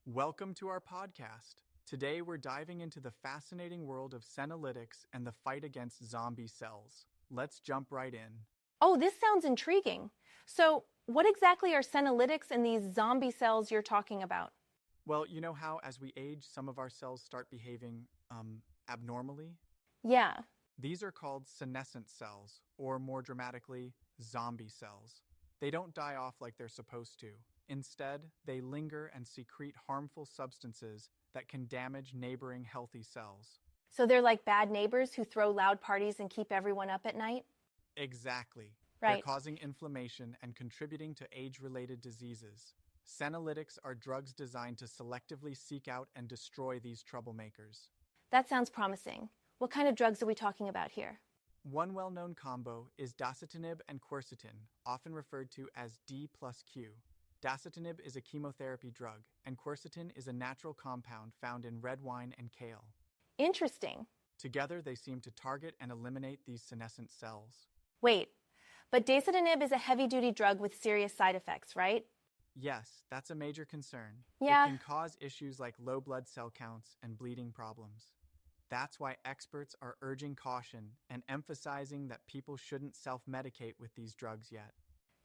Welcome to our podcast. Today we're diving into the fascinating world of senolytics and the fight against zombie cells. Let's jump right in. Oh, this sounds intriguing. So, what exactly are senolytics and these zombie cells you're talking about? Well, you know how as we age, some of our cells start behaving, abnormally? Yeah, These are called senescent cells, or more dramatically, zombie cells. They don't die off like they're supposed to. Instead, they linger and secrete harmful substances that can damage neighboring healthy cells. so they're like bad neighbors who throw loud parties and keep everyone up at night? Exactly. They're Right. causing inflammation and contributing to age-related diseases. Senolytics are drugs designed to selectively seek out and destroy these troublemakers. That sounds promising. What kind of drugs are we talking about here? One well-known combo is dasatinib and quercetin, often referred to as D plus Q. Dasatinib is a chemotherapy drug, and quercetin is a natural compound found in red wine and kale. Interesting. Together, they seem to target and eliminate these senescent cells. Wait, but dasatinib is a heavy-duty drug with serious side effects, right? Yes, that's a major concern. Yeah. It can cause issues like low blood cell counts and bleeding problems. That's why experts are urging caution and emphasizing that people shouldn't self-medicate with these drugs yet.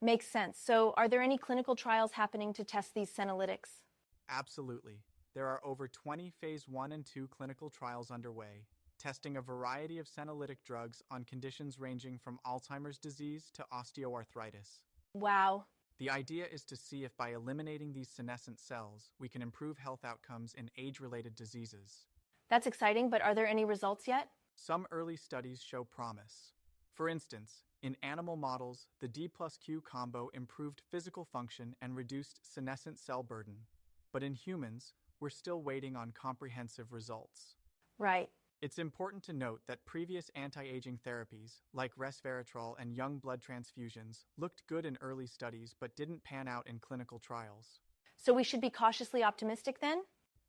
Makes sense. So, are there any clinical trials happening to test these senolytics? Absolutely. There are over 20 phase 1 and 2 clinical trials underway, testing a variety of senolytic drugs on conditions ranging from Alzheimer's disease to osteoarthritis. Wow. The idea is to see if by eliminating these senescent cells, we can improve health outcomes in age-related diseases. That's exciting, but are there any results yet? Some early studies show promise. For instance, in animal models, the D plus Q combo improved physical function and reduced senescent cell burden. But in humans, we're still waiting on comprehensive results. Right. It's important to note that previous anti-aging therapies, like resveratrol and young blood transfusions, looked good in early studies but didn't pan out in clinical trials. So we should be cautiously optimistic then?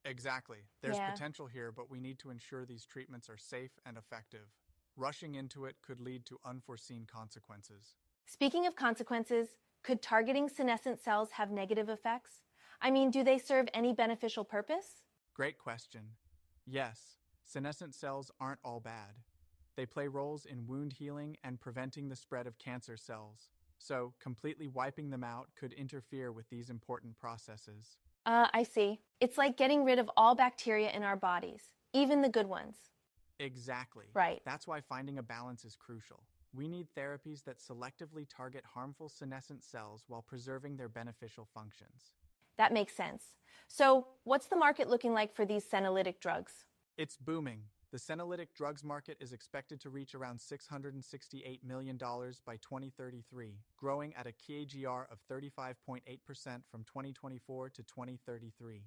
Exactly. There's Yeah. potential here, but we need to ensure these treatments are safe and effective. Rushing into it could lead to unforeseen consequences. Speaking of consequences, could targeting senescent cells have negative effects? I mean, do they serve any beneficial purpose? Great question. Yes, senescent cells aren't all bad. They play roles in wound healing and preventing the spread of cancer cells. So, completely wiping them out could interfere with these important processes. I see. It's like getting rid of all bacteria in our bodies, even the good ones. Exactly. Right. That's why finding a balance is crucial. We need therapies that selectively target harmful senescent cells while preserving their beneficial functions. That makes sense. So, what's the market looking like for these senolytic drugs? It's booming. The senolytic drugs market is expected to reach around $668 million by 2033, growing at a CAGR of 35.8% from 2024 to 2033.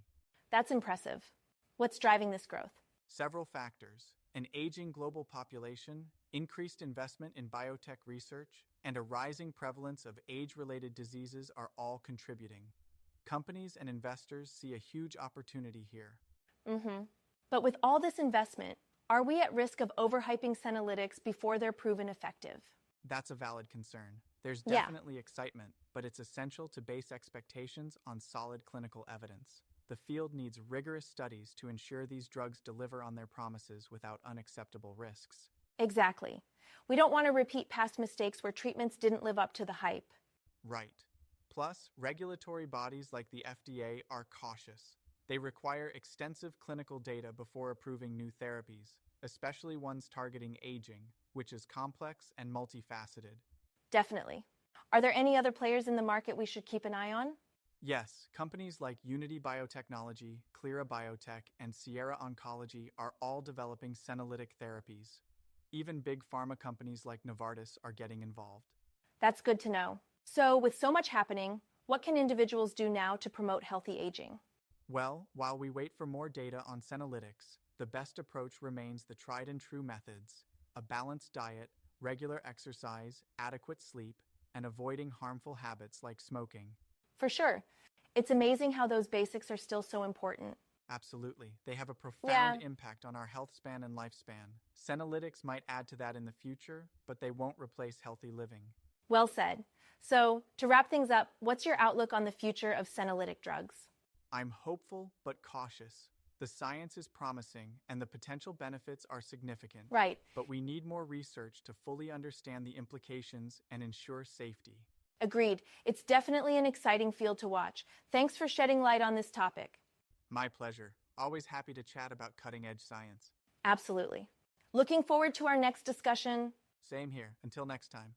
That's impressive. What's driving this growth? Several factors: an aging global population, increased investment in biotech research, and a rising prevalence of age-related diseases are all contributing. Companies and investors see a huge opportunity here. But with all this investment, are we at risk of overhyping senolytics before they're proven effective? That's a valid concern. There's Yeah. definitely excitement, but it's essential to base expectations on solid clinical evidence. The field needs rigorous studies to ensure these drugs deliver on their promises without unacceptable risks. Exactly. We don't want to repeat past mistakes where treatments didn't live up to the hype. Right. Plus, regulatory bodies like the FDA are cautious. They require extensive clinical data before approving new therapies, especially ones targeting aging, which is complex and multifaceted. Definitely. Are there any other players in the market we should keep an eye on? Yes, companies like Unity Biotechnology, Clera Biotech, and Sierra Oncology are all developing senolytic therapies. Even big pharma companies like Novartis are getting involved. That's good to know. So, with so much happening, what can individuals do now to promote healthy aging? Well, while we wait for more data on senolytics, the best approach remains the tried and true methods: a balanced diet, regular exercise, adequate sleep, and avoiding harmful habits like smoking. For sure. It's amazing how those basics are still so important. Absolutely. They have a Yeah. profound impact on our health span and lifespan. Senolytics might add to that in the future, but they won't replace healthy living. Well said. So, to wrap things up, what's your outlook on the future of senolytic drugs? I'm hopeful but cautious. The science is promising and the potential benefits are significant. Right. But we need more research to fully understand the implications and ensure safety. Agreed. It's definitely an exciting field to watch. Thanks for shedding light on this topic. My pleasure. Always happy to chat about cutting-edge science. Absolutely. Looking forward to our next discussion. Same here. Until next time.